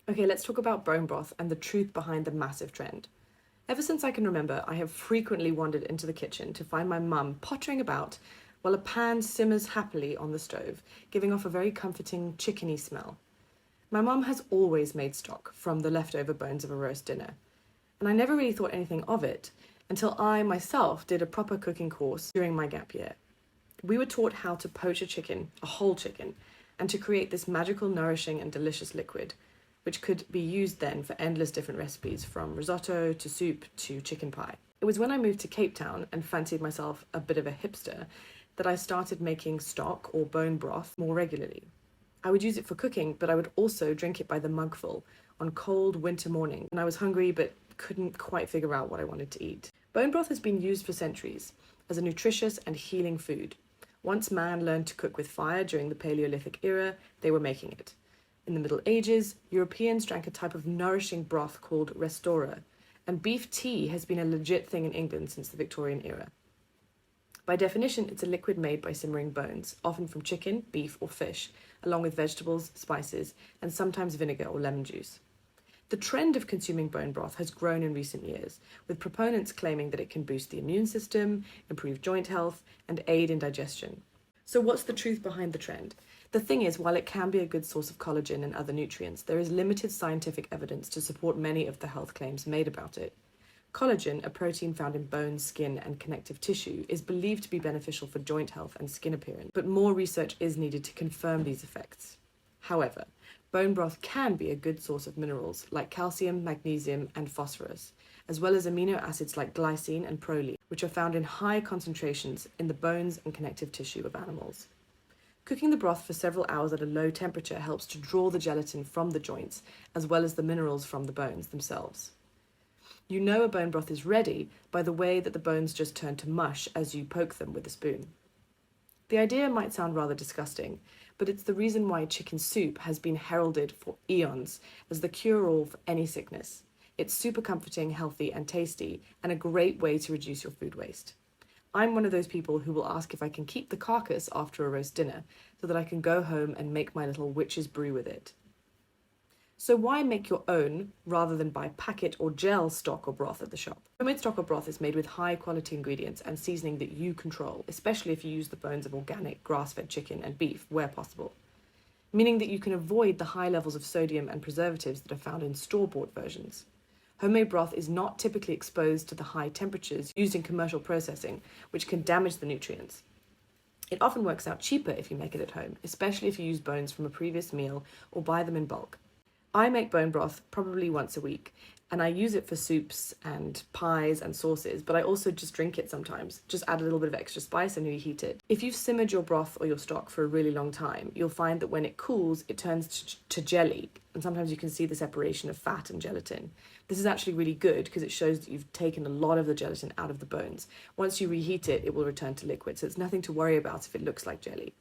Okay, let's talk about bone broth and the truth behind the massive trend. Ever since I can remember, I have frequently wandered into the kitchen to find my mum pottering about while a pan simmers happily on the stove, giving off a very comforting chickeny smell. My mum has always made stock from the leftover bones of a roast dinner, and I never really thought anything of it until I myself did a proper cooking course during my gap year. We were taught how to poach a chicken, a whole chicken, and to create this magical, nourishing, and delicious liquid, which could be used then for endless different recipes from risotto to soup to chicken pie. It was when I moved to Cape Town and fancied myself a bit of a hipster that I started making stock or bone broth more regularly. I would use it for cooking, but I would also drink it by the mugful on cold winter mornings when I was hungry but couldn't quite figure out what I wanted to eat. Bone broth has been used for centuries as a nutritious and healing food. Once man learned to cook with fire during the Paleolithic era, they were making it. In the Middle Ages, Europeans drank a type of nourishing broth called restora, and beef tea has been a legit thing in England since the Victorian era. By definition, it's a liquid made by simmering bones, often from chicken, beef, or fish, along with vegetables, spices, and sometimes vinegar or lemon juice. The trend of consuming bone broth has grown in recent years, with proponents claiming that it can boost the immune system, improve joint health, and aid in digestion. So what's the truth behind the trend? The thing is, while it can be a good source of collagen and other nutrients, there is limited scientific evidence to support many of the health claims made about it. Collagen, a protein found in bones, skin, and connective tissue, is believed to be beneficial for joint health and skin appearance, but more research is needed to confirm these effects. However, bone broth can be a good source of minerals like calcium, magnesium, and phosphorus, as well as amino acids like glycine and proline, which are found in high concentrations in the bones and connective tissue of animals. Cooking the broth for several hours at a low temperature helps to draw the gelatin from the joints, as well as the minerals from the bones themselves. You know a bone broth is ready by the way that the bones just turn to mush as you poke them with a spoon. The idea might sound rather disgusting, but it's the reason why chicken soup has been heralded for eons as the cure-all for any sickness. It's super comforting, healthy, and tasty, and a great way to reduce your food waste. I'm one of those people who will ask if I can keep the carcass after a roast dinner so that I can go home and make my little witch's brew with it. So why make your own rather than buy packet or gel stock or broth at the shop? Homemade stock or broth is made with high quality ingredients and seasoning that you control, especially if you use the bones of organic grass-fed chicken and beef where possible, meaning that you can avoid the high levels of sodium and preservatives that are found in store-bought versions. Homemade broth is not typically exposed to the high temperatures used in commercial processing, which can damage the nutrients. It often works out cheaper if you make it at home, especially if you use bones from a previous meal or buy them in bulk. I make bone broth probably once a week, and I use it for soups and pies and sauces, but I also just drink it sometimes. Just add a little bit of extra spice and reheat it. If you've simmered your broth or your stock for a really long time, you'll find that when it cools, it turns to jelly, and sometimes you can see the separation of fat and gelatin. This is actually really good because it shows that you've taken a lot of the gelatin out of the bones. Once you reheat it, it will return to liquid, so it's nothing to worry about if it looks like jelly.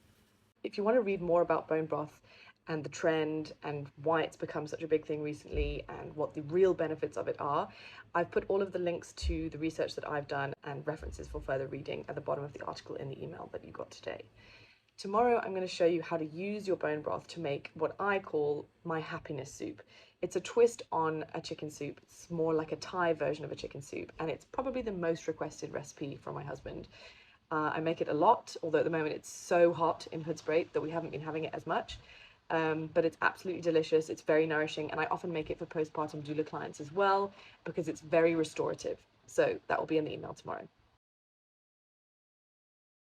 If you want to read more about bone broth and the trend and why it's become such a big thing recently and what the real benefits of it are, I've put all of the links to the research that I've done and references for further reading at the bottom of the article in the email that you got today. Tomorrow I'm going to show you how to use your bone broth to make what I call my happiness soup. It's a twist on a chicken soup. It's more like a Thai version of a chicken soup, and it's probably the most requested recipe from my husband. I make it a lot, although at the moment it's so hot in Hoodspray that we haven't been having it as much. But it's absolutely delicious. It's very nourishing, and I often make it for postpartum doula clients as well because it's very restorative. So that will be in the email tomorrow.